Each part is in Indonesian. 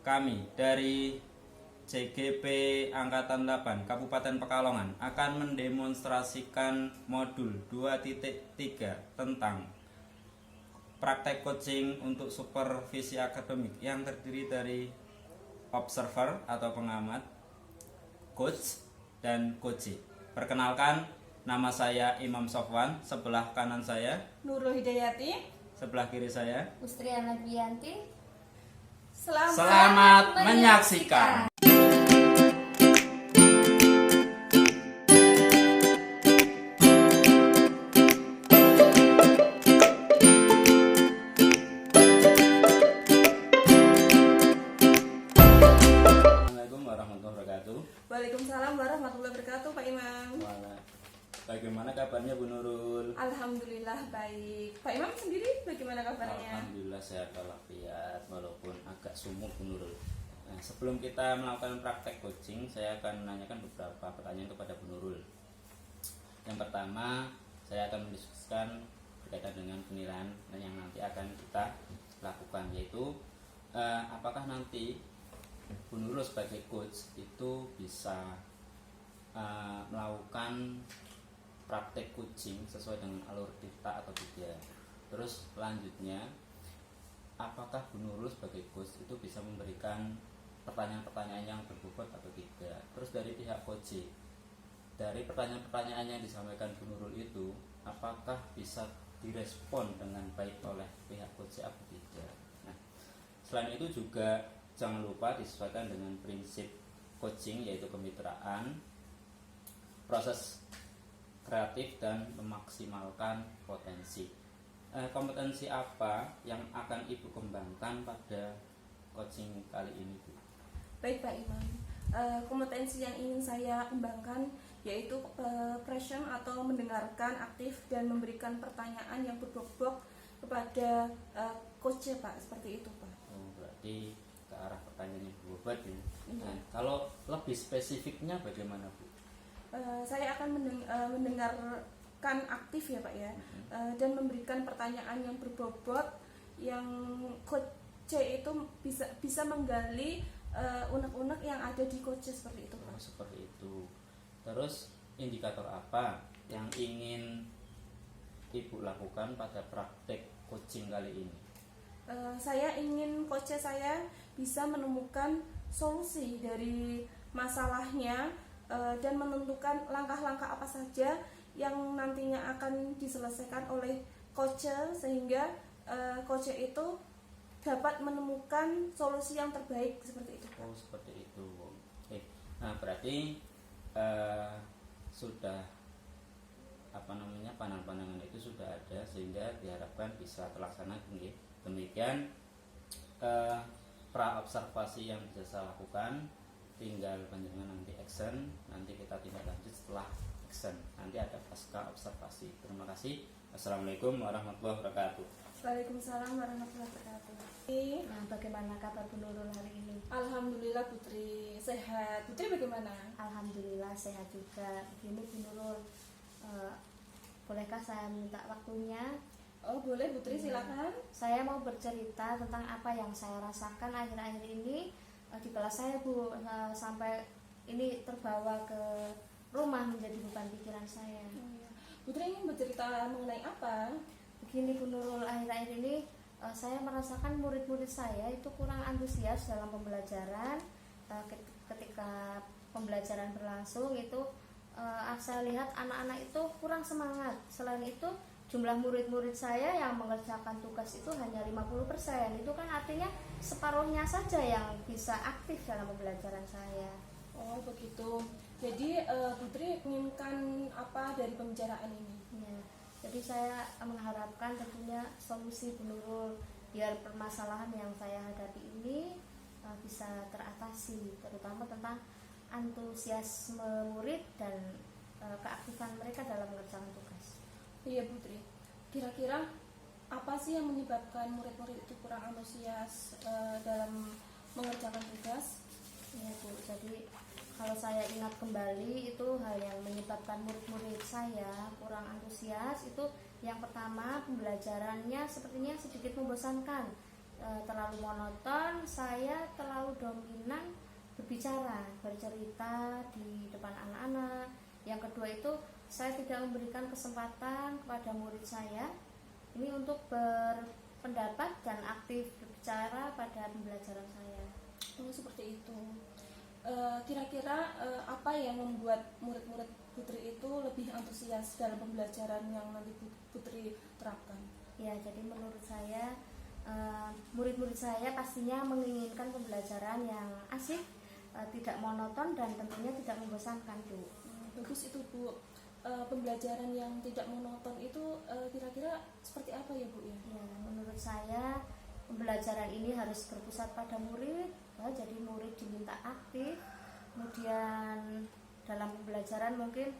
Kami dari CGP Angkatan 8 Kabupaten Pekalongan akan mendemonstrasikan modul 2.3 tentang praktek coaching untuk supervisi akademik yang terdiri dari observer atau pengamat, coach, dan coach. Perkenalkan, nama saya Imam Sofwan, sebelah kanan saya Nurul Hidayati, sebelah kiri saya Ustriana Bianti. Selamat menyaksikan. Assalamualaikum warahmatullahi wabarakatuh. Waalaikumsalam warahmatullahi wabarakatuh, Pak Imam. Bagaimana kabarnya Bu Nurul? Alhamdulillah baik. Pak Imam sendiri bagaimana kabarnya? Alhamdulillah sehat walafiat walaupun agak sumuk Bu Nurul. Nah, sebelum kita melakukan praktek coaching, saya akan menanyakan beberapa pertanyaan kepada Bu Nurul. Yang pertama, saya akan mendiskusikan berkaitan dengan penilaian yang nanti akan kita lakukan, yaitu apakah nanti Bu Nurul sebagai coach itu bisa melakukan praktek coaching sesuai dengan alur tirta atau tidak. Terus selanjutnya, apakah Bu Nurul sebagai coach itu bisa memberikan pertanyaan-pertanyaan yang berbobot atau tidak. Terus dari pihak coach, dari pertanyaan-pertanyaan yang disampaikan Bu Nurul itu, apakah bisa direspon dengan baik oleh pihak coach atau tidak. Nah, selain itu juga jangan lupa disesuaikan dengan prinsip coaching, yaitu kemitraan, proses kreatif, dan memaksimalkan potensi. Kompetensi apa yang akan Ibu kembangkan pada coaching kali ini, Bu? Baik Pak Imam, kompetensi yang ingin saya kembangkan yaitu present atau mendengarkan aktif dan memberikan pertanyaan yang berbobot kepada coach Pak, seperti itu Pak. Oh, berarti ke arah pertanyaan yang berbobot ya. Nah, kalau lebih spesifiknya bagaimana, Bu? Saya akan mendengarkan aktif ya Pak ya, dan memberikan pertanyaan yang berbobot yang coach itu bisa menggali unek-unek yang ada di coach seperti itu Pak. Oh, seperti itu. Terus indikator apa yang ingin Ibu lakukan pada praktek coaching kali ini? Saya ingin coach saya bisa menemukan solusi dari masalahnya dan menentukan langkah-langkah apa saja yang nantinya akan diselesaikan oleh coach sehingga coach itu dapat menemukan solusi yang terbaik seperti itu. Oh, seperti itu. Oke. Nah, berarti sudah pandangan-pandangan itu sudah ada sehingga diharapkan bisa terlaksana. Demikian pra observasi yang bisa saya lakukan, tinggal panjangan nanti action, nanti kita tindak lanjut setelah action, nanti ada pasca observasi. Terima kasih. Assalamualaikum warahmatullahi wabarakatuh. Waalaikumsalam warahmatullahi wabarakatuh. Nah, bagaimana kabar Bu Nurul hari ini? Alhamdulillah Putri sehat. Putri bagaimana? Alhamdulillah sehat juga. Begini Bu Nurul, bolehkah saya minta waktunya? Oh boleh Putri, silakan. Saya mau bercerita tentang apa yang saya rasakan akhir-akhir ini di kelas saya Bu, sampai ini terbawa ke rumah menjadi beban pikiran saya. Putri ingin bercerita mengenai apa? Begini Bu Nurul, akhir-akhir ini saya merasakan murid-murid saya itu kurang antusias dalam pembelajaran. Ketika pembelajaran berlangsung itu saya lihat anak-anak itu kurang semangat. Selain itu jumlah murid-murid saya yang mengerjakan tugas itu hanya 50%. Itu kan artinya separuhnya saja yang bisa aktif dalam pembelajaran saya. Oh begitu. Jadi Putri menginginkan apa dari pembicaraan ini? Ya, jadi saya mengharapkan tentunya solusi Bu Nurul biar permasalahan yang saya hadapi ini bisa teratasi, terutama tentang antusiasme murid dan keaktifan mereka dalam mengerjakan tugas. Iya Putri, kira-kira apa sih yang menyebabkan murid-murid itu kurang antusias dalam mengerjakan tugas? Ya Bu, jadi kalau saya ingat kembali itu hal yang menyebabkan murid-murid saya kurang antusias itu yang pertama pembelajarannya sepertinya sedikit membosankan. terlalu monoton, saya terlalu dominan berbicara, bercerita di depan anak-anak. Yang kedua itu saya tidak memberikan kesempatan kepada murid saya ini untuk berpendapat dan aktif berbicara pada pembelajaran saya. Oh, seperti itu. Kira-kira apa yang membuat murid-murid Putri itu lebih antusias dalam pembelajaran yang nanti Putri terapkan? Ya, jadi menurut saya murid-murid saya pastinya menginginkan pembelajaran yang asik, tidak monoton dan tentunya tidak membosankan, Bu. Bagus itu, Bu. Pembelajaran yang tidak monoton itu kira-kira seperti apa ya, Bu ya? Ya, menurut saya pembelajaran ini harus berpusat pada murid, jadi murid diminta aktif. Kemudian dalam pembelajaran mungkin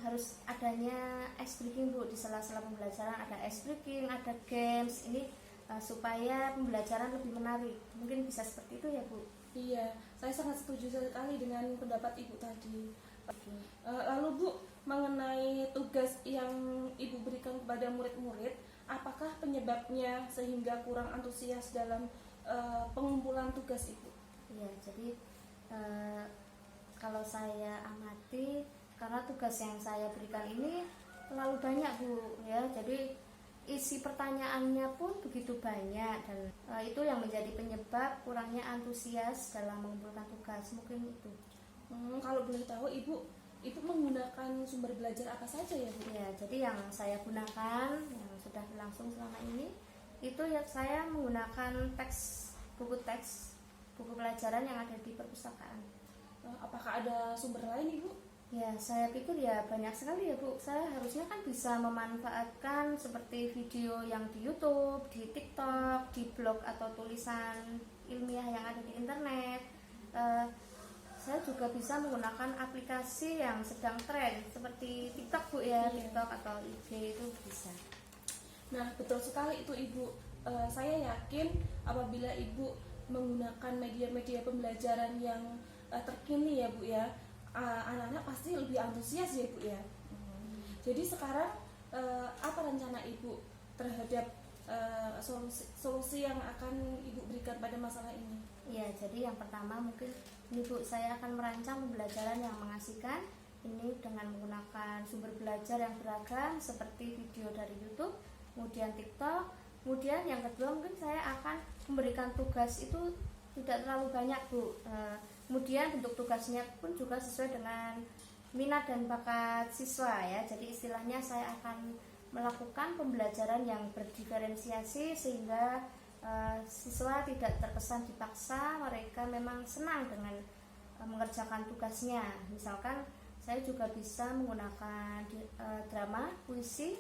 harus adanya ice breaking, Bu. Di sela-sela pembelajaran ada ice breaking, ada games. Ini supaya pembelajaran lebih menarik. Mungkin bisa seperti itu ya, Bu. Iya, saya sangat setuju sekali dengan pendapat Ibu tadi. Lalu Bu, mengenai tugas yang Ibu berikan kepada murid-murid, apakah penyebabnya sehingga kurang antusias dalam pengumpulan tugas Ibu? Iya, jadi kalau saya amati, karena tugas yang saya berikan ini terlalu banyak, Bu, ya. Jadi isi pertanyaannya pun begitu banyak dan itu yang menjadi penyebab kurangnya antusias dalam mengumpulkan tugas. Mungkin itu. Kalau boleh tahu Ibu menggunakan sumber belajar apa saja ya, Bu? Ya, jadi yang saya gunakan yang sudah berlangsung selama ini itu ya saya menggunakan buku pelajaran yang ada di perpustakaan. Apakah ada sumber lain, Ibu? Ya, saya pikir ya banyak sekali ya, Bu. Saya harusnya kan bisa memanfaatkan seperti video yang di YouTube, di TikTok, di blog atau tulisan ilmiah yang ada di internet. Saya juga bisa menggunakan aplikasi yang sedang tren seperti TikTok, Bu ya, TikTok atau IG itu bisa. Nah, betul sekali itu, Ibu. Saya yakin apabila Ibu menggunakan media-media pembelajaran yang terkini ya, Bu ya, anak-anak pasti lebih antusias ya, Bu ya. Jadi sekarang apa rencana Ibu terhadap solusi yang akan Ibu berikan pada masalah ini? Ya, jadi yang pertama mungkin ini, Bu, saya akan merancang pembelajaran yang mengasihkan ini dengan menggunakan sumber belajar yang beragam seperti video dari YouTube, kemudian TikTok. Kemudian yang kedua mungkin saya akan memberikan tugas itu tidak terlalu banyak, Bu. Kemudian bentuk tugasnya pun juga sesuai dengan minat dan bakat siswa ya. Jadi istilahnya saya akan melakukan pembelajaran yang berdiferensiasi sehingga siswa tidak terkesan dipaksa, mereka memang senang dengan mengerjakan tugasnya. Misalkan saya juga bisa menggunakan drama, puisi,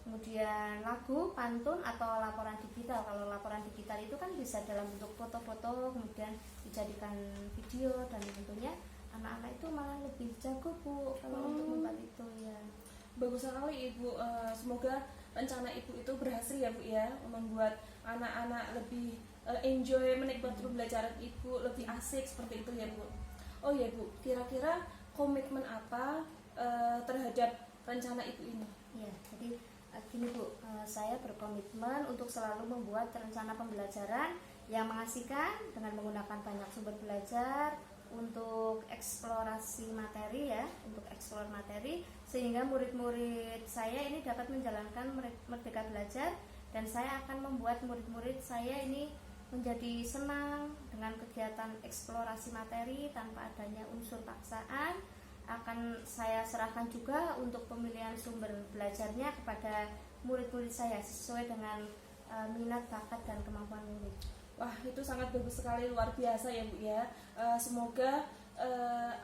kemudian lagu, pantun atau laporan digital. Kalau laporan digital itu kan bisa dalam bentuk foto-foto kemudian dijadikan video dan tentunya anak-anak itu malah lebih jago, Bu, kalau untuk membuat itu ya. Bagus sekali, Ibu. Semoga rencana Ibu itu berhasil ya, Bu ya, membuat anak-anak lebih enjoy menikmati pembelajaran Ibu, lebih asik seperti itu ya, Bu. Oh ya, Bu, kira-kira komitmen apa terhadap rencana Ibu ini? Ya, jadi gini, Bu, saya berkomitmen untuk selalu membuat rencana pembelajaran yang mengasihkan dengan menggunakan banyak sumber belajar untuk eksplorasi materi ya, untuk eksplor materi sehingga murid-murid saya ini dapat menjalankan merdeka belajar dan saya akan membuat murid-murid saya ini menjadi senang dengan kegiatan eksplorasi materi tanpa adanya unsur paksaan. Akan saya serahkan juga untuk pemilihan sumber belajarnya kepada murid-murid saya sesuai dengan minat, bakat, dan kemampuan murid. Wah, itu sangat bagus sekali, luar biasa ya, Bu ya. Semoga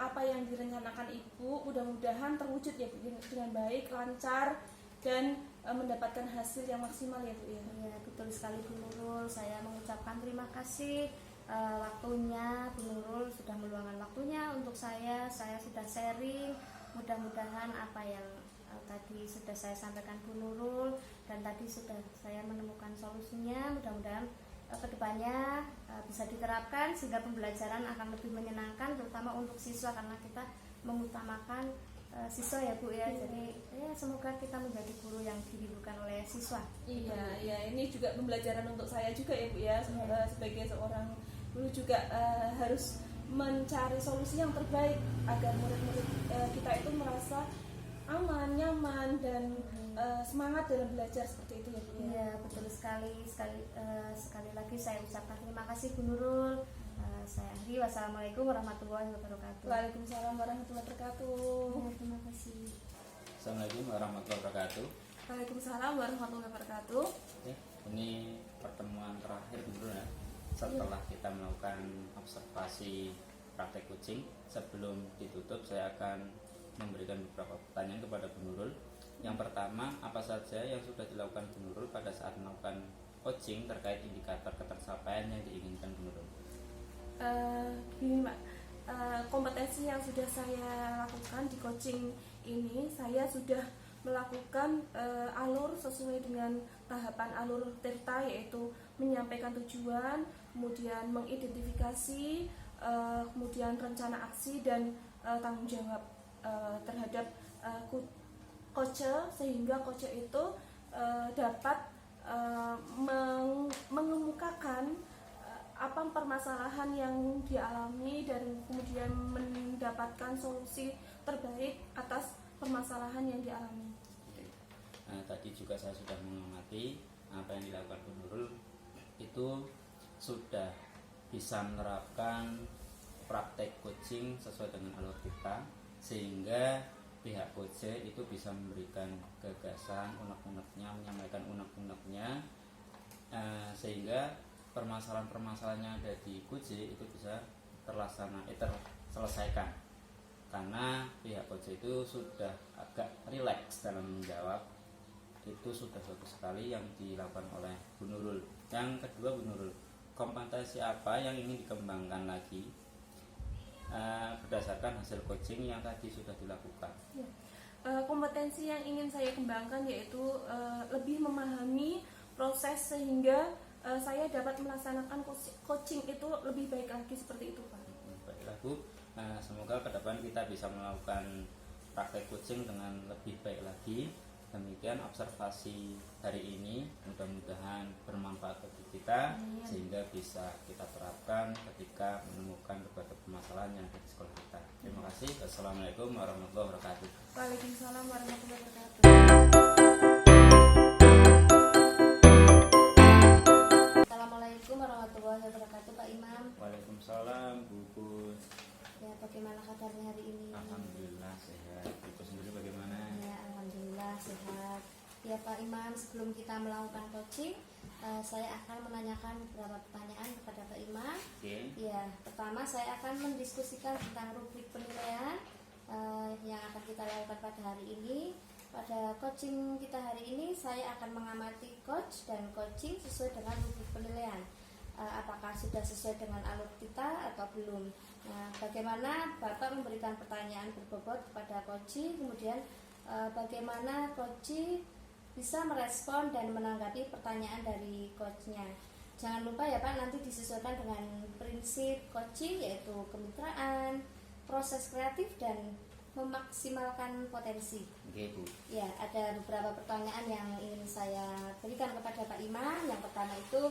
apa yang direncanakan Ibu mudah-mudahan terwujud ya, Bu, dengan baik, lancar, dan mendapatkan hasil yang maksimal ya, Bu ya. Ya, betul sekali, Bu Nurul. Saya mengucapkan terima kasih waktunya, Bu Nurul sudah meluangkan waktunya untuk saya sudah sharing. Mudah-mudahan apa yang tadi sudah saya sampaikan Bu Nurul dan tadi sudah saya menemukan solusinya, mudah-mudahan kedepannya bisa diterapkan sehingga pembelajaran akan lebih menyenangkan terutama untuk siswa karena kita mengutamakan siswa ya Bu ya. Jadi ya semoga kita menjadi guru yang dirindukan oleh siswa. Iya, ya ini juga pembelajaran untuk saya juga ya Bu ya. Sebagai seorang guru juga harus mencari solusi yang terbaik agar murid-murid kita itu merasa aman, nyaman dan semangat dalam belajar seperti itu ya Bu ya. Iya betul sekali. Sekali lagi saya ucapkan terima kasih Bu Nurul. Saya akhiri. Wassalamualaikum warahmatullahi wabarakatuh. Waalaikumsalam warahmatullahi wabarakatuh. Ya, terima kasih. Assalamualaikum warahmatullahi wabarakatuh. Waalaikumsalam warahmatullahi wabarakatuh. Oke, ini pertemuan terakhir dulu ya. Setelah kita melakukan observasi praktek kucing, sebelum ditutup saya akan memberikan beberapa pertanyaan kepada Bu Nurul. Yang pertama, apa saja yang sudah dilakukan Bu Nurul pada saat melakukan coaching terkait indikator ketercapaian yang diinginkan Bu Nurul? Gini Mbak, kompetensi yang sudah saya lakukan di coaching ini, saya sudah melakukan alur sesuai dengan tahapan alur TIRTA, yaitu menyampaikan tujuan, kemudian mengidentifikasi, kemudian rencana aksi dan tanggung jawab terhadap coach, sehingga coach itu dapat mengemukakan apa permasalahan yang dialami dan kemudian mendapatkan solusi terbaik atas permasalahan yang dialami. Nah, tadi juga saya sudah mengamati apa yang dilakukan Bu Nurul itu sudah bisa menerapkan praktek coaching sesuai dengan alur kita, sehingga pihak coach itu bisa memberikan gagasan, unek-uneknya, menyampaikan unek-uneknya, sehingga permasalahan-permasalahan yang ada di coach itu bisa terselesaikan, karena pihak coach itu sudah agak rileks dalam menjawab. Itu sudah bagus sekali yang dilakukan oleh Bu Nurul. Yang kedua, Bu Nurul, kompetensi apa yang ingin dikembangkan lagi berdasarkan hasil coaching yang tadi sudah dilakukan? Kompetensi yang ingin saya kembangkan yaitu lebih memahami proses sehingga saya dapat melaksanakan coaching itu lebih baik lagi, seperti itu Pak. Baiklah Bu, semoga ke depan kita bisa melakukan praktek coaching dengan lebih baik lagi. Demikian observasi hari ini, mudah-mudahan bermanfaat bagi kita, sehingga bisa kita terapkan ketika menemukan berbagai permasalahan yang ada di sekolah kita. Terima kasih. Wassalamualaikum warahmatullahi wabarakatuh. Waalaikumsalam warahmatullahi wabarakatuh. Assalamualaikum warahmatullahi wabarakatuh Pak Imam. Waalaikumsalam Bu Gus. Ya, bagaimana kabarnya hari ini? Alhamdulillah sehat. Ibu sendiri bagaimana? Ya, alhamdulillah sehat. Ya Pak Imam, sebelum kita melakukan coaching, saya akan menanyakan beberapa pertanyaan kepada Pak Imam. Oke. Ya, pertama saya akan mendiskusikan tentang rubrik penilaian yang akan kita lakukan pada hari ini. Pada coaching kita hari ini, saya akan mengamati coach dan coaching sesuai dengan rubrik penilaian. Apakah sudah sesuai dengan alur kita atau belum? Nah, bagaimana Bapak memberikan pertanyaan berbobot kepada coach, kemudian bagaimana coach bisa merespon dan menanggapi pertanyaan dari coachnya. Jangan lupa ya Pak, nanti disesuaikan dengan prinsip coaching, yaitu kemitraan, proses kreatif, dan memaksimalkan potensi. Oke Bu. Ya, ada beberapa pertanyaan yang ingin saya berikan kepada Pak Imam. Yang pertama itu,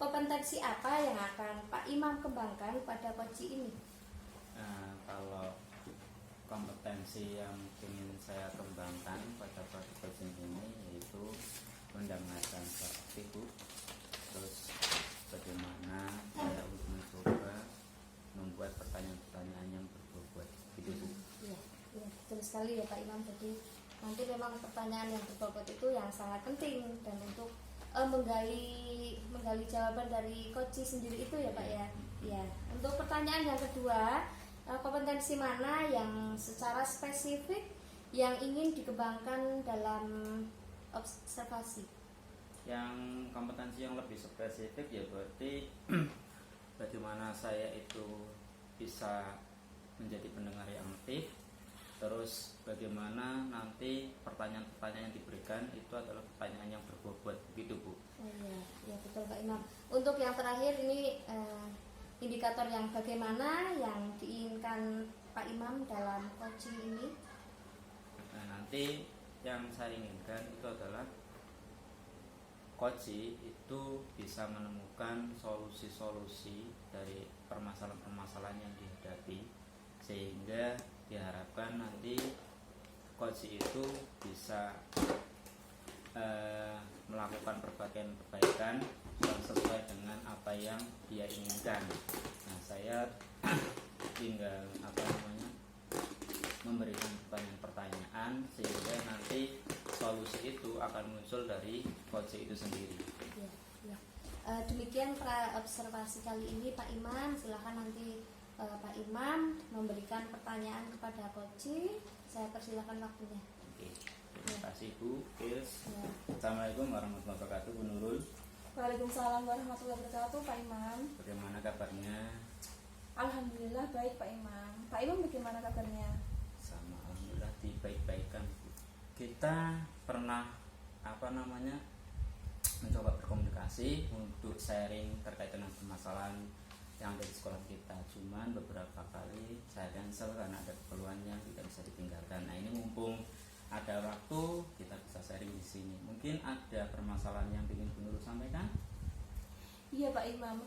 kompetensi apa yang akan Pak Imam kembangkan pada coach ini? Kalau kompetensi yang ingin saya kembangkan pada coaching ini yaitu mendengarkan seperti Bu, terus bagaimana saya untuk mencoba membuat pertanyaan-pertanyaan yang berbobot, gitu Bu. Iya, betul sekali ya Pak Imam. Jadi nanti memang pertanyaan yang berbobot itu yang sangat penting, dan untuk menggali jawaban dari coach sendiri itu ya Pak ya. Ya, untuk pertanyaan yang kedua, kompetensi mana yang secara spesifik yang ingin dikembangkan dalam observasi? Yang kompetensi yang lebih spesifik ya berarti bagaimana saya itu bisa menjadi pendengar yang aktif, terus bagaimana nanti pertanyaan-pertanyaan yang diberikan itu adalah pertanyaan yang berbobot, begitu Bu. Iya betul Pak Imam. Untuk yang terakhir ini indikator yang bagaimana yang diinginkan Pak Imam dalam coaching ini? berarti yang saya inginkan itu adalah Koji itu bisa menemukan solusi-solusi dari permasalahan-permasalahan yang dihadapi, sehingga diharapkan nanti Koji itu bisa melakukan perbaikan yang sesuai dengan apa yang dia inginkan. Nah, saya tinggal memberikan pertanyaan-pertanyaan sehingga nanti solusi itu akan muncul dari Koji itu sendiri. Ya, ya. Demikian observasi kali ini Pak Imam. Silakan nanti Pak Imam memberikan pertanyaan kepada Koji. Saya persilakan waktunya. Oke, terima kasih Bu Kils. Ya. Assalamualaikum warahmatullahi wabarakatuh, Bu Nurul. Waalaikumsalam warahmatullahi wabarakatuh, Pak Imam. Bagaimana kabarnya? Alhamdulillah baik, Pak Imam. Pak Imam bagaimana kabarnya? Sama, alhamdulillah dibaik-baikan. Kita pernah mencoba berkomunikasi untuk sharing terkait dengan permasalahan yang ada di sekolah kita. Cuman beberapa kali saya cancel karena ada keperluan yang tidak bisa ditinggalkan. Nah, ini mumpung ada waktu kita bisa sharing di sini. Mungkin ada permasalahan yang ingin Bu Nurul sampaikan? Iya, Pak Imam.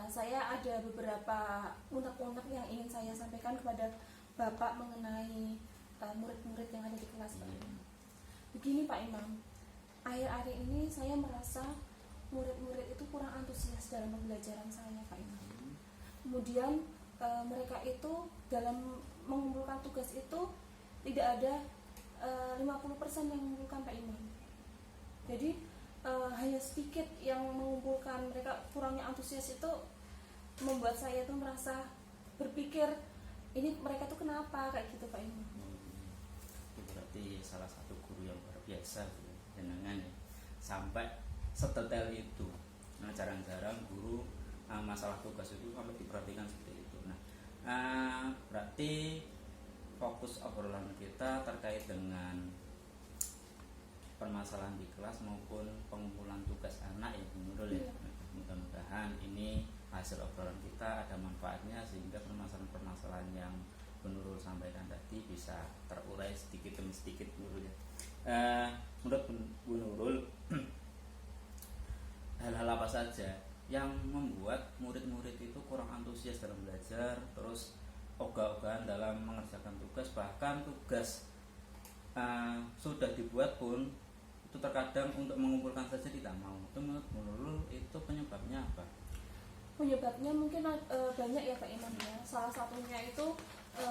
Saya ada beberapa unek-unek yang ingin saya sampaikan kepada Bapak mengenai murid-murid yang ada di kelas, Pak Imam. Begini, Pak Imam, akhir-akhir ini saya merasa murid-murid itu kurang antusias dalam pembelajaran saya, Pak Imam. Kemudian mereka itu dalam mengumpulkan tugas itu tidak ada 50% yang mengumpulkan, Pak Imam. Jadi hanya sedikit yang mengumpulkan. Mereka kurangnya antusias itu membuat saya tuh merasa berpikir, ini mereka tuh kenapa kayak gitu, Pak Imam. Itu berarti salah satu guru yang luar biasa, jenengan ya, sampai sedetail itu. Nah, jarang-jarang guru masalah tugas itu sampai diperhatikan seperti itu. Nah, berarti fokus obrolan kita terkait dengan permasalahan di kelas maupun pengumpulan tugas anak ya, Bu Nurul ya. Mudah-mudahan ini hasil obrolan kita ada manfaatnya sehingga permasalahan-permasalahan yang Bu Nurul sampaikan tadi bisa terurai sedikit demi sedikit, Bu Nurul ya. Menurut Bu Nurul, hal-hal apa saja yang membuat murid-murid itu kurang antusias dalam belajar, terus ogah-ogahan dalam mengerjakan tugas, bahkan tugas sudah dibuat pun itu terkadang untuk mengumpulkan saja tidak mau. Itu menurut Bu Nurul itu penyebabnya apa? Penyebabnya mungkin banyak ya, Pak Imam ya. Salah satunya itu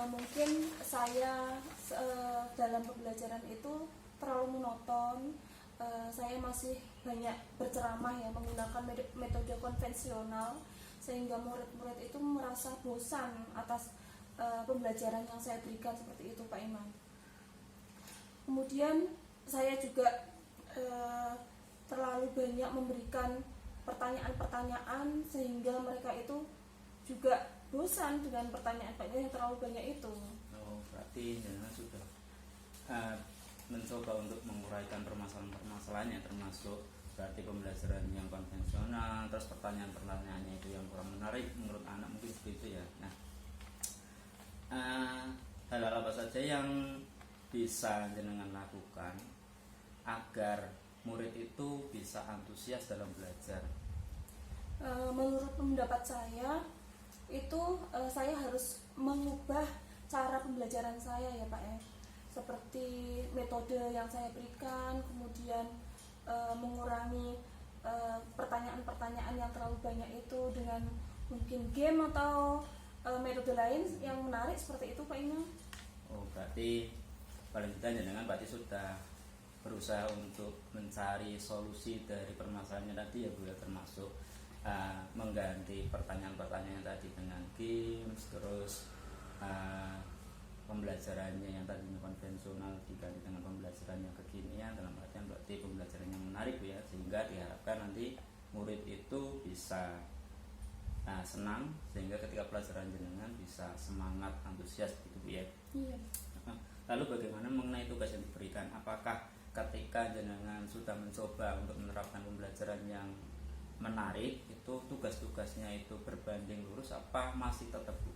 mungkin saya dalam pembelajaran itu terlalu monoton. Saya masih banyak berceramah ya, menggunakan metode konvensional, sehingga murid-murid itu merasa bosan atas pembelajaran yang saya berikan seperti itu, Pak Imam. Kemudian saya juga terlalu banyak memberikan pertanyaan-pertanyaan sehingga mereka itu juga bosan dengan pertanyaan-pertanyaan yang terlalu banyak itu. Oh, berarti jangan sudah mencoba untuk menguraikan permasalahan-permasalahannya, termasuk berarti pembelajaran yang konvensional, terus pertanyaan-pertanyaannya itu yang kurang menarik menurut anak, mungkin seperti itu ya. Nah, hal-hal apa saja yang bisa jenengan lakukan agar murid itu bisa antusias dalam belajar? Menurut pendapat saya itu saya harus mengubah cara pembelajaran saya ya, Pak ya. Seperti metode yang saya berikan, kemudian mengurangi pertanyaan-pertanyaan yang terlalu banyak itu dengan mungkin game atau metode lain yang menarik seperti itu, Pak Imam. Oh, berarti paling tidak jenengan berarti sudah berusaha untuk mencari solusi dari permasalahannya tadi ya, Bu, ya, termasuk mengganti pertanyaan-pertanyaan tadi dengan games, terus pembelajarannya yang tadinya konvensional diganti dengan pembelajaran yang kekinian, dalam artian berarti pembelajaran yang menarik, Bu, ya, sehingga diharapkan nanti murid itu bisa senang, sehingga ketika pelajaran jenengan bisa semangat, antusias gitu, Bu, ya. Iya. Lalu bagaimana mengenai tugas yang diberikan? Apakah ketika jenengan sudah mencoba untuk menerapkan pembelajaran yang menarik, itu tugas-tugasnya itu berbanding lurus apa masih tetap, Bu?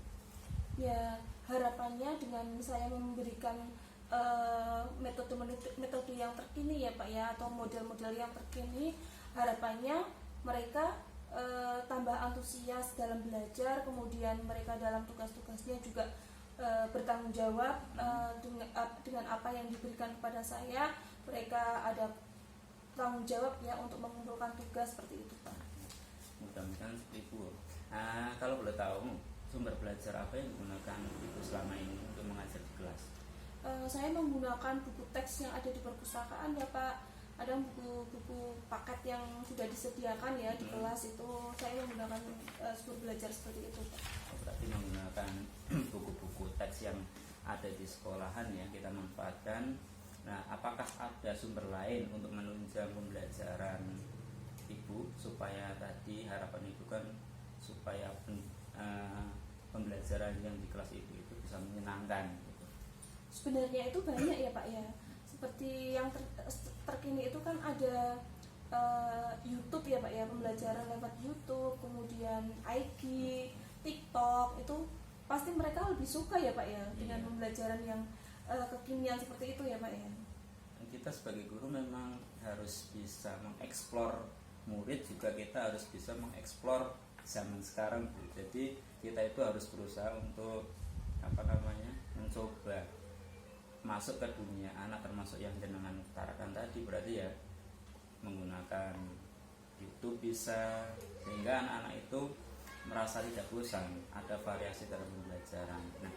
Ya, harapannya dengan saya memberikan metode yang terkini ya Pak ya, atau model-model yang terkini, harapannya mereka tambah antusias dalam belajar, kemudian mereka dalam tugas-tugasnya juga bertanggung jawab dengan apa yang diberikan kepada saya. Mereka ada tanggung jawab ya untuk mengumpulkan tugas seperti itu Pak. Mudah-mudahan seperti itu. Kalau boleh tahu, sumber belajar apa yang digunakan Ibu selama ini untuk mengajar di kelas? Saya menggunakan buku teks yang ada di perpustakaan ya Pak. Ada buku-buku paket yang sudah disediakan ya di kelas, itu saya menggunakan sumber belajar seperti itu Pak. Berarti menggunakan buku-buku teks yang ada di sekolahan ya, kita manfaatkan. Nah, apakah ada sumber lain untuk menunjang pembelajaran Ibu, supaya tadi harapan Ibu kan supaya pembelajaran yang di kelas Ibu itu bisa menyenangkan gitu. Sebenarnya itu banyak ya Pak ya. Seperti yang terkini itu kan ada YouTube ya Pak ya, pembelajaran lewat YouTube, kemudian IG, TikTok, itu pasti mereka lebih suka ya Pak ya dengan pembelajaran yang kekinian seperti itu ya Pak ya. Kita sebagai guru memang harus bisa mengeksplor murid, juga kita harus bisa mengeksplor zaman sekarang Bu. Jadi kita itu harus berusaha untuk mencoba masuk ke dunia anak, termasuk yang jenengan utarakan tadi, berarti ya menggunakan YouTube bisa, sehingga anak-anak itu merasa tidak bosan, ada variasi dalam pembelajaran. Nah,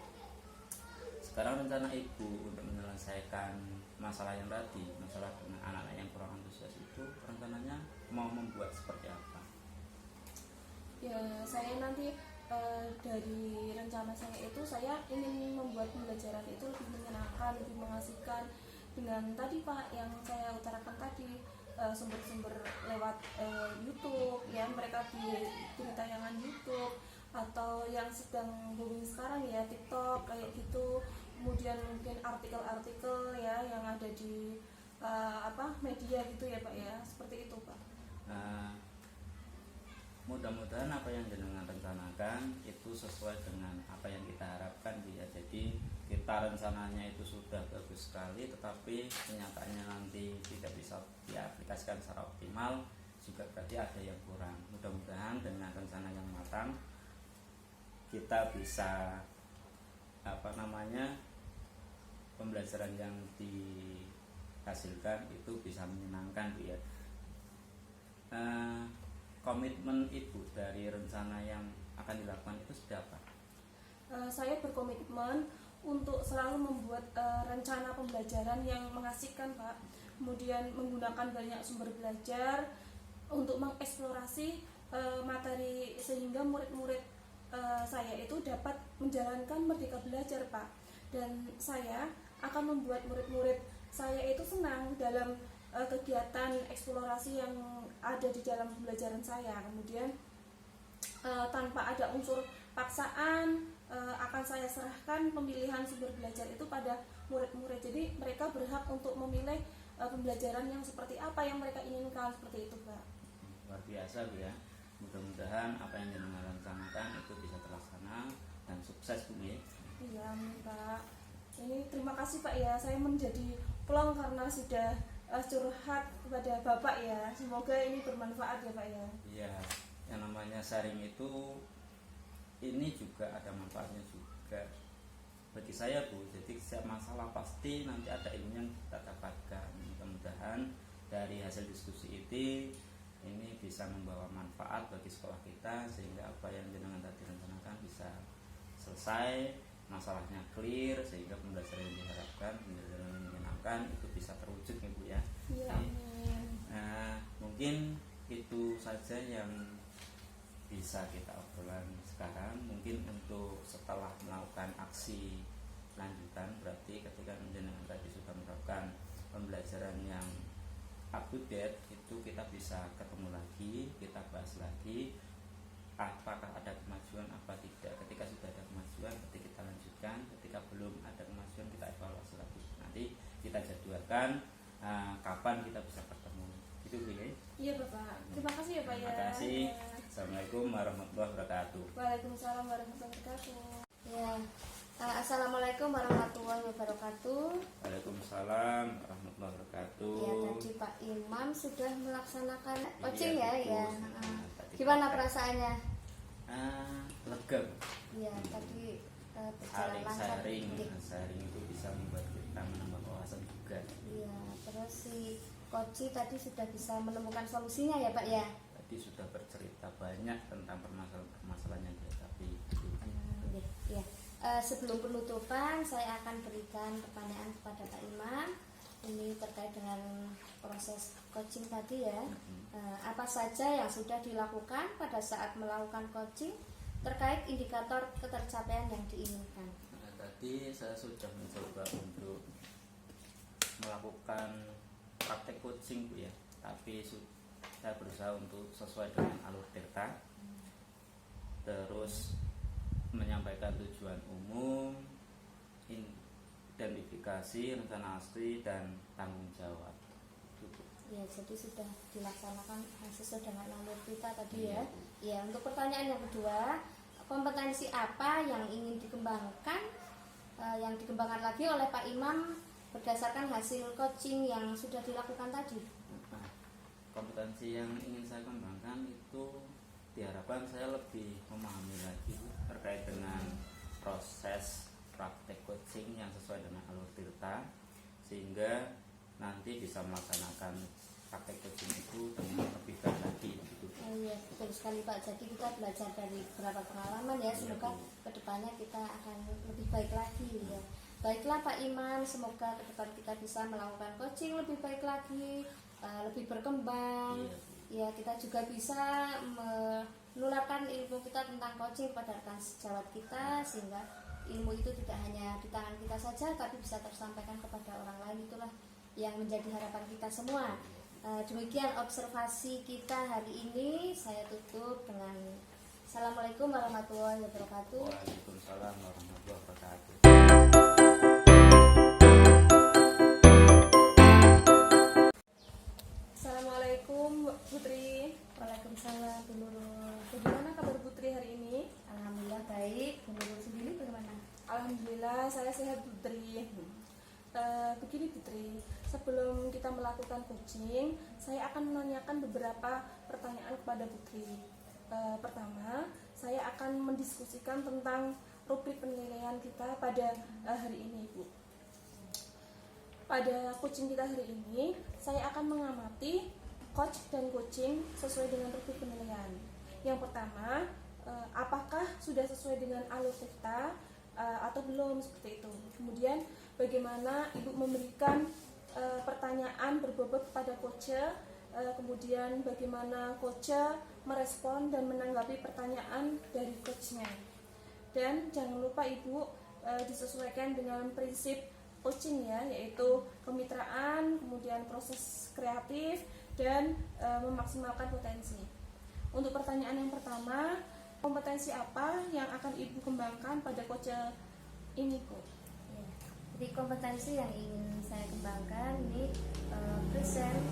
sekarang rencana Ibu untuk menyelesaikan masalah yang tadi, masalah dengan anak-anak yang kurang antusias itu, rencananya mau membuat seperti apa? Ya, saya nanti dari rencana saya itu, saya ingin membuat pembelajaran itu lebih menyenangkan, lebih mengasihkan, dengan tadi Pak yang saya utarakan tadi, sumber-sumber lewat YouTube ya, mereka bikin tayangan YouTube, atau yang sedang booming sekarang ya TikTok kayak gitu, kemudian mungkin artikel-artikel ya yang ada di media gitu ya Pak ya, seperti itu Pak. Mudah-mudahan apa yang jenengan rencanakan itu sesuai dengan apa yang kita harapkan ya. Jadi kita rencananya itu sudah bagus sekali, tetapi kenyataannya nanti tidak bisa diaplikasikan secara optimal, juga berarti ada yang kurang. Mudah-mudahan dengan rencana yang matang kita bisa pembelajaran yang dihasilkan itu bisa menyenangkan Bu ya. Komitmen Ibu dari rencana yang akan dilakukan itu sudah apa? Saya berkomitmen untuk selalu membuat rencana pembelajaran yang mengasihkan Pak, kemudian menggunakan banyak sumber belajar untuk mengeksplorasi materi, sehingga murid-murid saya itu dapat menjalankan merdeka belajar Pak. Dan saya akan membuat murid-murid saya itu senang dalam kegiatan eksplorasi yang ada di dalam pembelajaran saya. Kemudian tanpa ada unsur paksaan, akan saya serahkan pemilihan sumber belajar itu pada murid-murid. Jadi mereka berhak untuk memilih pembelajaran yang seperti apa yang mereka inginkan, seperti itu Pak. Luar biasa Bu ya. Mudah-mudahan apa yang jenengan rencanakan itu bisa terlaksana dan sukses Bu ya. Iya amin Pak. Ini terima kasih Pak ya, saya menjadi plong karena sudah curhat kepada Bapak ya. Semoga ini bermanfaat ya Pak ya. Iya, yang namanya sharing itu ini juga ada manfaatnya juga bagi saya Bu. Jadi setiap masalah pasti nanti ada ilmu yang kita dapatkan. Mudah-mudahan dari hasil diskusi ini bisa membawa manfaat bagi sekolah kita, sehingga apa yang jenengan tadi rencanakan bisa selesai, masalahnya clear, sehingga pembelajaran yang diharapkan, pembelajaran yang menyenangkan itu bisa terwujud ya Bu ya. Iya amin. Nah, mungkin itu saja yang bisa kita obrolan sekarang. Mungkin untuk setelah melakukan aksi lanjutan, berarti ketika jenengan tadi sudah menerapkan pembelajaran yang up to date, itu kita bisa ketemu lagi, kita bahas lagi apakah ada kemajuan apa tidak. Ketika sudah ada kemajuan, berarti kita lanjutkan. Ketika belum ada kemajuan, kita evaluasi lagi. Nanti kita jadwalkan kapan kita bisa ketemu. Itu Bu ya. Iya Bapak. Terima kasih ya Pak ya. Terima kasih. Ya. Assalamualaikum warahmatullahi wabarakatuh. Waalaikumsalam warahmatullahi wabarakatuh. Ya, assalamualaikum warahmatullahi warahmatullahi wabarakatuh. Waalaikumsalam warahmatullahi wabarakatuh. Ya, tadi Pak Imam sudah melaksanakan coaching Iya, ya, betul. ya. Tadi Gimana pakai. perasaannya? Lega. Ya, tadi berjalan lancar. Sharing Iya. sharing itu bisa membuat kita menambah wawasan juga. Iya, terus si Koci tadi sudah bisa menemukan solusinya ya Pak ya. Tadi sudah bercerita banyak tentang permasalahan yang dihadapi. Ya. Sebelum penutupan saya akan berikan pertanyaan kepada Pak Imam. Ini terkait dengan proses coaching tadi ya. Apa saja yang sudah dilakukan pada saat melakukan coaching terkait indikator ketercapaian yang diinginkan? Nah, tadi saya sudah mencoba untuk melakukan praktek coaching Bu ya, tapi saya berusaha untuk sesuai dengan alur delta, terus menyampaikan tujuan umum, identifikasi, rencana asli, dan tanggung jawab. Itu, Bu. Ya, jadi sudah dilaksanakan sesuai dengan alur kita tadi Iya, ya. Bu. Ya, untuk pertanyaan yang kedua, kompetensi apa yang ingin dikembangkan, yang dikembangkan lagi oleh Pak Imam berdasarkan hasil coaching yang sudah dilakukan tadi? Nah, kompetensi yang ingin saya kembangkan itu diharapkan saya lebih memahami lagi Bu, terkait dengan proses praktek coaching yang sesuai dengan alur delta, sehingga nanti bisa melaksanakan praktek coaching itu dengan lebih baik lagi gitu. Iya, betul sekali Pak. Jadi kita belajar dari beberapa pengalaman ya. Semoga kedepannya kita akan lebih baik lagi ya. Baiklah Pak Imam, semoga ke depan kita bisa melakukan coaching lebih baik lagi, lebih berkembang. Iya, Bu. Ya, kita juga bisa menularkan ilmu kita tentang coaching kepada rekan sejawat kita, sehingga ilmu itu tidak hanya di tangan kita saja, tapi bisa tersampaikan kepada orang lain. Itulah yang menjadi harapan kita semua. Demikian observasi kita hari ini. Saya tutup dengan Assalamualaikum warahmatullahi wabarakatuh. Waalaikumsalam warahmatullahi wabarakatuh. Assalamualaikum Putri. Waalaikumsalam Bu Nurul. Bagaimana kabar Putri hari ini? Alhamdulillah baik. Bu Nurul sendiri bagaimana? Alhamdulillah saya sehat Putri. Begini Putri, sebelum kita melakukan coaching, saya akan menanyakan beberapa pertanyaan kepada Putri. Pertama, saya akan mendiskusikan tentang rubrik penilaian kita pada hari ini, Bu. Pada coaching kita hari ini, saya akan mengamati coach dan coaching sesuai dengan rubrik penilaian. Yang pertama, apakah sudah sesuai dengan alur kita atau belum, seperti itu. Kemudian bagaimana Ibu memberikan pertanyaan berbobot kepada coach, kemudian bagaimana coach merespon dan menanggapi pertanyaan dari coachnya. Dan jangan lupa Ibu disesuaikan dengan prinsip coaching ya, yaitu kemitraan, kemudian proses kreatif, dan memaksimalkan potensi. Untuk pertanyaan yang pertama, kompetensi apa yang akan Ibu kembangkan pada coach ini, Bu? Ya. Jadi kompetensi yang ingin saya kembangkan ini present,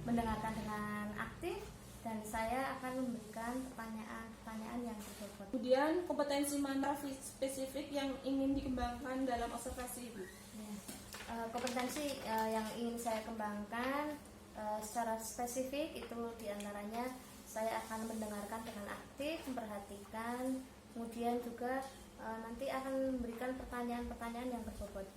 mendengarkan dengan aktif, dan saya akan memberikan pertanyaan-pertanyaan yang berbobot. Kemudian kompetensi mana spesifik yang ingin dikembangkan dalam observasi Ibu? Ya. Kompetensi yang ingin saya kembangkan secara spesifik itu diantaranya saya akan mendengarkan dengan aktif, memperhatikan, kemudian juga nanti akan memberikan pertanyaan-pertanyaan yang berbobot.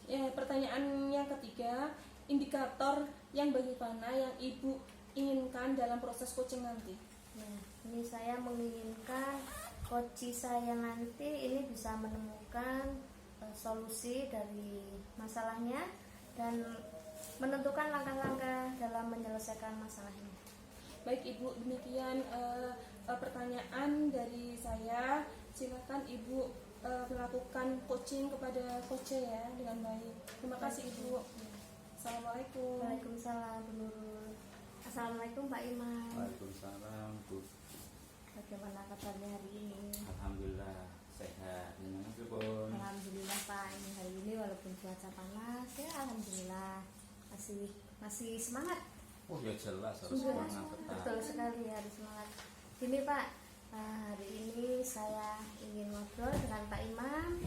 Ya, pertanyaan yang ketiga, indikator yang bagaimana yang Ibu inginkan dalam proses coaching nanti? Ya, ini saya menginginkan coach saya nanti ini bisa menemukan solusi dari masalahnya dan menentukan langkah-langkah dalam menyelesaikan masalahnya. Baik Ibu, demikian pertanyaan dari saya. Silakan Ibu melakukan coaching kepada coach ya dengan baik. Terima kasih Ibu. Assalamualaikum. Waalaikumsalam Bu Nurul. Assalamualaikum Pak Imam. Waalaikumsalam Bu. Bagaimana kabarnya hari ini? Alhamdulillah sehat. Gimana sih Bun? Alhamdulillah Pak, ini hari ini walaupun cuaca panas ya alhamdulillah masih semangat. Oh ya jelas harus Iya, semangat tetap. betul sekali harus semangat. Ini Pak, hari ini saya ingin ngobrol dengan Pak Imam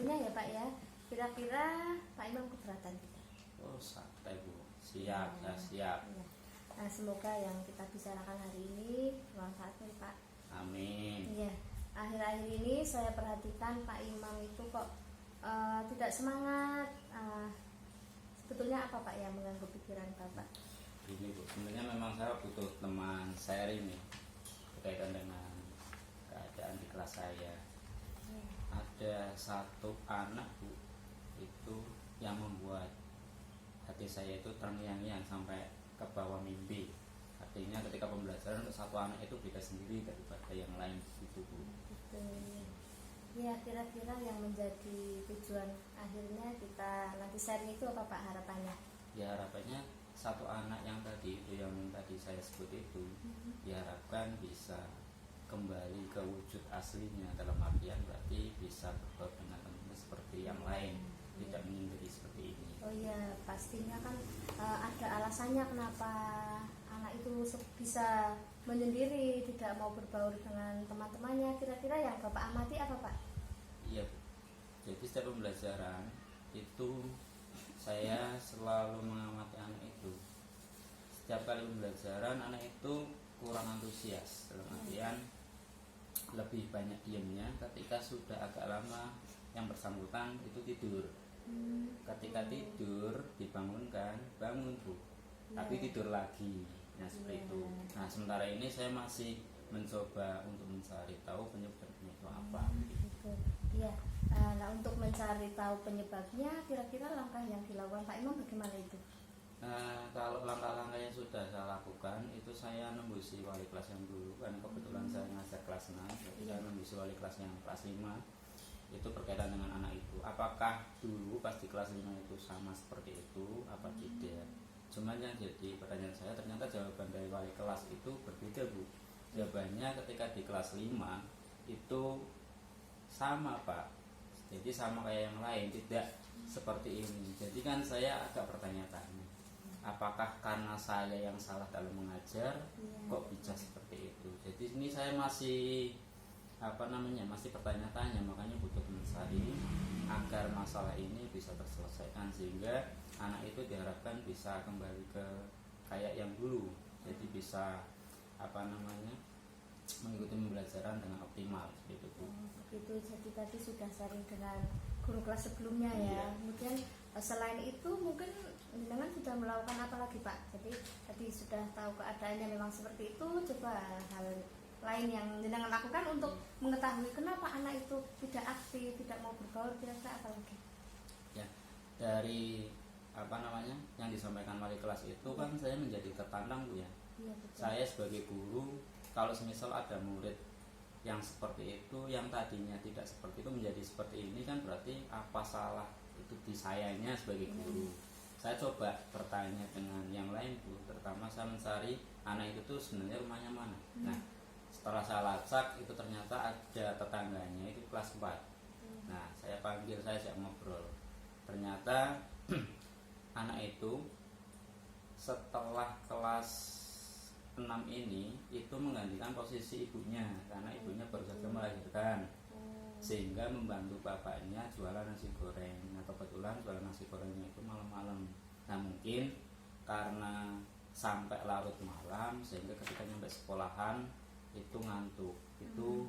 seluruhnya ya Pak ya. Kira-kira Pak Imam keberatan tidak? Oh santai Bu, siap, ya, siap. Ya. Nah semoga yang kita bicarakan hari ini bermanfaat nih Pak. Amin. Iya. Akhir-akhir ini saya perhatikan Pak Imam itu kok tidak semangat. Sebetulnya apa Pak yang mengganggu pikiran Bapak? Ini Bu, sebenarnya memang saya butuh teman sharing nih berkaitan dengan keadaan di kelas saya. Ada satu anak Bu, itu yang membuat hati saya itu terngiang-ngiang sampai ke bawah mimpi. Artinya ketika pembelajaran untuk satu anak itu beda sendiri daripada yang lain gitu Bu. Gitu. Ya kira-kira yang menjadi tujuan akhirnya kita nanti sharing itu apa Pak harapannya? Ya harapannya satu anak yang tadi itu yang tadi saya sebut itu diharapkan bisa kembali ke wujud aslinya, dalam artian berarti bisa bergaul dengan teman seperti yang lain, tidak menyendiri seperti ini. Oh iya, pastinya kan ada alasannya kenapa anak itu bisa menyendiri, tidak mau berbaur dengan teman-temannya. Kira-kira yang Bapak amati apa Pak? Iya Bu. Jadi setiap pembelajaran itu saya selalu mengamati anak itu. Setiap kali pembelajaran anak itu kurang antusias, dalam artian lebih banyak diamnya. Ketika sudah agak lama yang bersangkutan itu tidur. Ketika tidur dibangunkan, bangun Bu, tapi tidur lagi. Nah seperti itu. Nah sementara ini saya masih mencoba untuk mencari tahu penyebabnya itu apa. Gitu. Iya. Nah untuk mencari tahu penyebabnya, kira-kira langkah yang dilakukan Pak Imam bagaimana itu? Nah, kalau langkah-langkah yang sudah saya lakukan itu saya nembusi wali kelas yang dulu, karena kebetulan saya ngajar kelas 6, jadi saya nembusi wali kelas yang kelas 5 itu berkaitan dengan anak itu. Apakah dulu pas di kelas 5 itu sama seperti itu apa tidak? Cuman yang jadi pertanyaan saya, ternyata jawaban dari wali kelas itu berbeda Bu. Jawabannya ketika di kelas 5 itu sama Pak, jadi sama kayak yang lain, tidak seperti ini. Jadi kan saya agak bertanya-tanya, apakah karena saya yang salah dalam mengajar kok bisa seperti itu. Jadi ini saya masih masih bertanya-tanya, makanya butuh teman sharing agar masalah ini bisa terselesaikan, sehingga anak itu diharapkan bisa kembali ke kayak yang dulu, jadi bisa mengikuti pembelajaran dengan optimal seperti itu. Begitu, jadi tadi sudah sharing dengan guru kelas sebelumnya ya. Kemudian selain itu mungkin jenengan sudah melakukan apa lagi Pak? Jadi tadi sudah tahu keadaannya memang seperti itu, coba hal lain yang jenengan lakukan untuk mengetahui kenapa anak itu tidak aktif, tidak mau bergaul, kira-kira apa lagi? Ya, dari yang disampaikan wali kelas itu kan saya menjadi tertantang Bu ya. Iya, betul. Saya sebagai guru, kalau semisal ada murid yang seperti itu, yang tadinya tidak seperti itu menjadi seperti ini, kan berarti apa salah itu di sayanya sebagai guru. Saya coba bertanya dengan yang lain Bu, terutama saya mencari anak itu tuh sebenarnya rumahnya mana. Nah setelah saya lacak itu ternyata ada tetangganya itu kelas 4. Nah saya panggil, saya ajak ngobrol, ternyata anak itu setelah kelas 6 ini itu menggantikan posisi ibunya, karena ibunya baru saja melahirkan, sehingga membantu bapaknya jualan nasi goreng. Nah kebetulan jualan nasi gorengnya itu malam-malam. Nah mungkin karena sampai larut malam sehingga ketika nyampe sekolahan itu ngantuk. Itu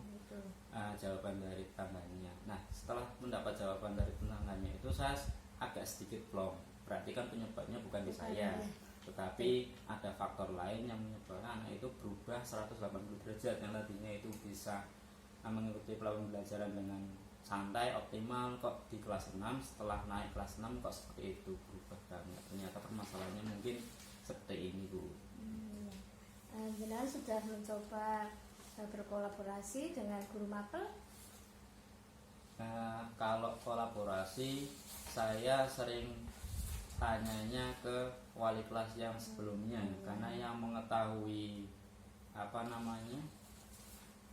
jawaban dari tetangganya. Nah setelah mendapat jawaban dari tetangganya itu saya agak sedikit plong, berarti kan penyebabnya bukan di saya, tetapi ada faktor lain yang menyebabkan anak itu berubah 180 derajat. Yang tadinya itu bisa mengikuti pembelajaran dengan santai, optimal, kok di kelas 6 setelah naik kelas 6 kok seperti itu, berubah banget. Ternyata permasalahannya mungkin seperti ini Bu. Jenengan sudah mencoba berkolaborasi dengan guru mapel? Kalau kolaborasi saya sering tanyanya ke wali kelas yang sebelumnya, karena yang mengetahui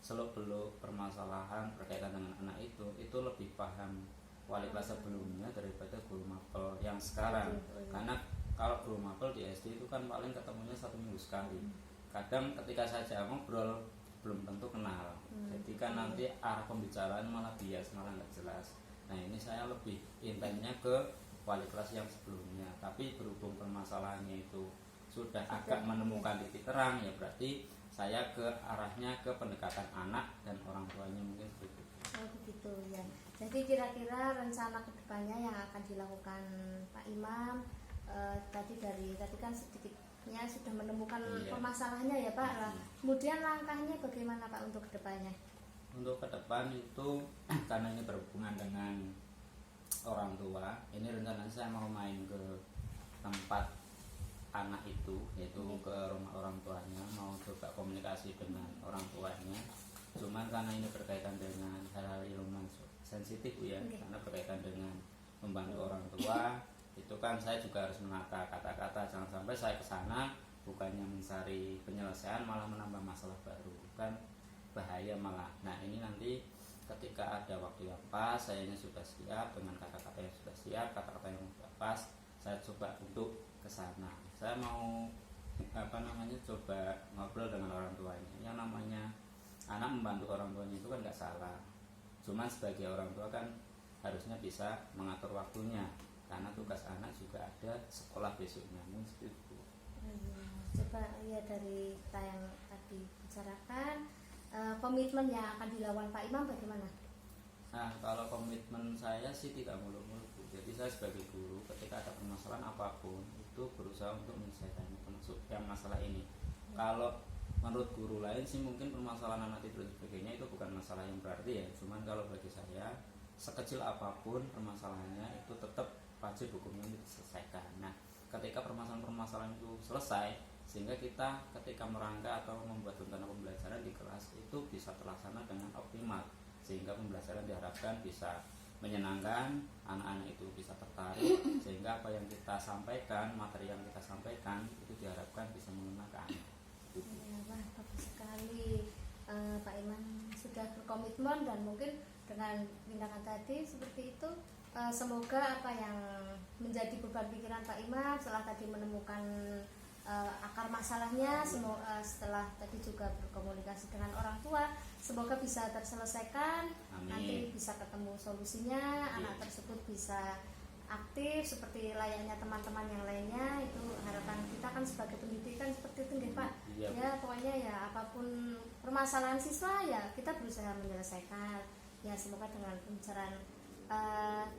seluk-beluk permasalahan berkaitan dengan anak itu lebih paham wali kelas sebelumnya daripada guru mapel yang sekarang. Karena kalau guru mapel di SD itu kan paling ketemunya 1 minggu sekali. Kadang ketika saya ngobrol belum tentu kenal, jadi kan nanti arah pembicaraan malah bias, malah nggak jelas. Nah ini saya lebih intensnya ke wali kelas yang sebelumnya, tapi berhubung permasalahannya itu sudah agak menemukan titik terang, ya berarti saya ke arahnya ke pendekatan anak dan orang tuanya mungkin seperti itu. Oh begitu ya. Jadi kira-kira rencana kedepannya yang akan dilakukan Pak Imam tadi kan sedikitnya sudah menemukan permasalahannya ya Pak. Lah, kemudian langkahnya bagaimana Pak untuk kedepannya? Untuk ke depan itu karena ini berhubungan dengan orang tua, ini rencananya saya mau main ke tempat anak itu, yaitu ke rumah orang tuanya, mau coba komunikasi dengan orang tuanya. Cuman karena ini berkaitan dengan hal-hal ilmu sensitif ya, karena berkaitan dengan membantu orang tua, itu kan saya juga harus menata kata-kata, jangan sampai saya ke sana bukannya mencari penyelesaian malah menambah masalah baru, kan bahaya malah. Nah ini nanti ketika ada waktu yang pas, sayanya sudah siap dengan kata-kata yang sudah siap, kata-kata yang sudah pas, saya coba untuk ke sana. Saya mau coba ngobrol dengan orang tuanya. Yang namanya anak membantu orang tuanya itu kan nggak salah. Cuman sebagai orang tua kan harusnya bisa mengatur waktunya, karena tugas anak juga ada sekolah besoknya, mungkin seperti itu. Coba ya dari kita yang tadi bicarakan, komitmen yang akan dilakukan Pak Imam bagaimana? Nah kalau komitmen saya sih tidak muluk-muluk. Jadi saya sebagai guru ketika ada permasalahan apapun itu berusaha untuk menyelesaikannya, termasuk yang masalah ini. Kalau menurut guru lain sih mungkin permasalahan anak tidur dan sebagainya itu bukan masalah yang berarti ya. Cuman kalau bagi saya sekecil apapun permasalahannya itu tetap wajib hukumnya diselesaikan. Nah ketika permasalahan-permasalahan itu selesai, sehingga kita ketika merangka atau membuat rencana pembelajaran di kelas itu bisa terlaksana dengan optimal, sehingga pembelajaran diharapkan bisa menyenangkan, anak-anak itu bisa tertarik, sehingga apa yang kita sampaikan, materi yang kita sampaikan itu diharapkan bisa mengena ke anak. Ya, wah bagus sekali. Pak Imam sudah berkomitmen dan mungkin dengan tindakan tadi seperti itu, semoga apa yang menjadi beban pikiran Pak Imam setelah tadi menemukan akar masalahnya, setelah tadi juga berkomunikasi dengan orang tua, semoga bisa terselesaikan. Amin. Nanti bisa ketemu solusinya, anak tersebut bisa aktif seperti layaknya teman-teman yang lainnya. Itu harapan kita kan sebagai pendidikan seperti itu nggih Pak. Iya, Ya pokoknya ya apapun permasalahan siswa ya kita berusaha menyelesaikan. Ya semoga dengan pembicaraan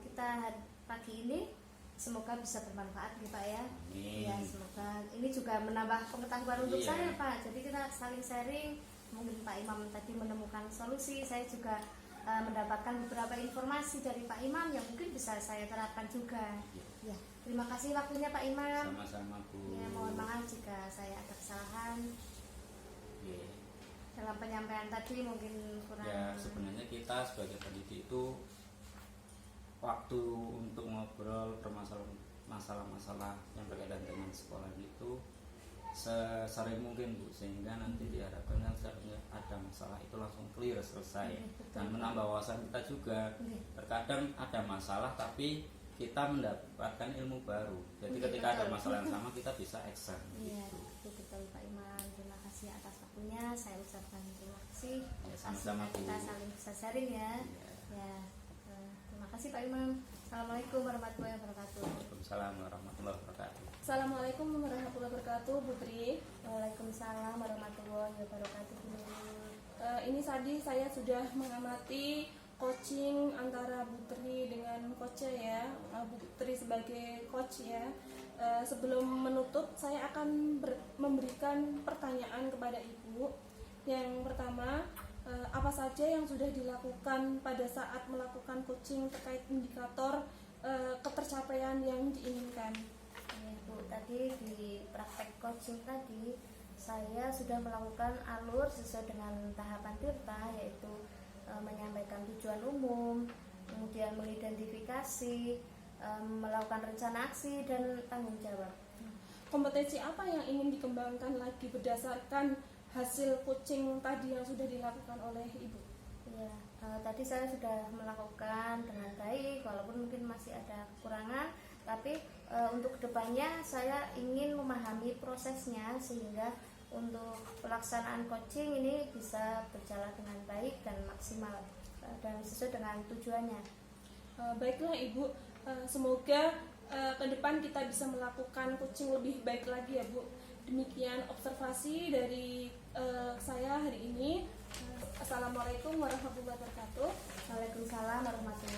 kita pagi ini semoga bisa bermanfaat nih Pak ya. Amin. Ya semoga ini juga menambah pengetahuan untuk Iya. saya Pak. Jadi kita saling sharing. Mungkin Pak Imam tadi menemukan solusi, saya juga mendapatkan beberapa informasi dari Pak Imam yang mungkin bisa saya terapkan juga. Ya, terima kasih waktunya Pak Imam. Sama-sama Bu. Ya, mohon maaf jika saya ada kesalahan Iya. dalam penyampaian tadi mungkin kurang. Ya sebenarnya kita sebagai pendidik itu waktu untuk ngobrol masalah-masalah yang berkaitan dengan sekolah itu sesering mungkin Bu, sehingga nanti diharapkan kan ada masalah itu langsung clear selesai dan menambah wawasan kita juga. Terkadang ada masalah tapi kita mendapatkan ilmu baru, jadi ketika ada masalah yang sama kita bisa action. Iya, Gitu. betul Pak Imam. Terima kasih atas waktunya. Saya ucapkan terima kasih. Ya, sama-sama, Bu. Kita saling bisa sharing ya. Iya. Ya, terima kasih Pak Imam. Assalamualaikum warahmatullahi wabarakatuh. Waalaikumsalam warahmatullahi wabarakatuh. Assalamualaikum warahmatullahi wabarakatuh, Putri. Waalaikumsalam warahmatullahi wabarakatuh. Ini tadi saya sudah mengamati coaching antara Putri dengan coach ya. Putri sebagai coach ya. Sebelum menutup, saya akan memberikan pertanyaan kepada Ibu. Yang pertama, apa saja yang sudah dilakukan pada saat melakukan coaching terkait indikator ketercapaian yang diinginkan? Ya, Bu, tadi di praktek coaching tadi saya sudah melakukan alur sesuai dengan tahapan Tirta, yaitu menyampaikan tujuan umum, kemudian mengidentifikasi, melakukan rencana aksi dan tanggung jawab. Kompetensi apa yang ingin dikembangkan lagi berdasarkan hasil coaching tadi yang sudah dilakukan oleh Ibu? Ya, tadi saya sudah melakukan dengan baik, walaupun mungkin masih ada kekurangan, tapi untuk kedepannya saya ingin memahami prosesnya sehingga untuk pelaksanaan coaching ini bisa berjalan dengan baik dan maksimal dan sesuai dengan tujuannya. Baiklah Ibu, semoga ke depan kita bisa melakukan coaching lebih baik lagi ya Bu. Demikian observasi dari saya hari ini. Assalamualaikum warahmatullahi wabarakatuh. Waalaikumsalam warahmatullahi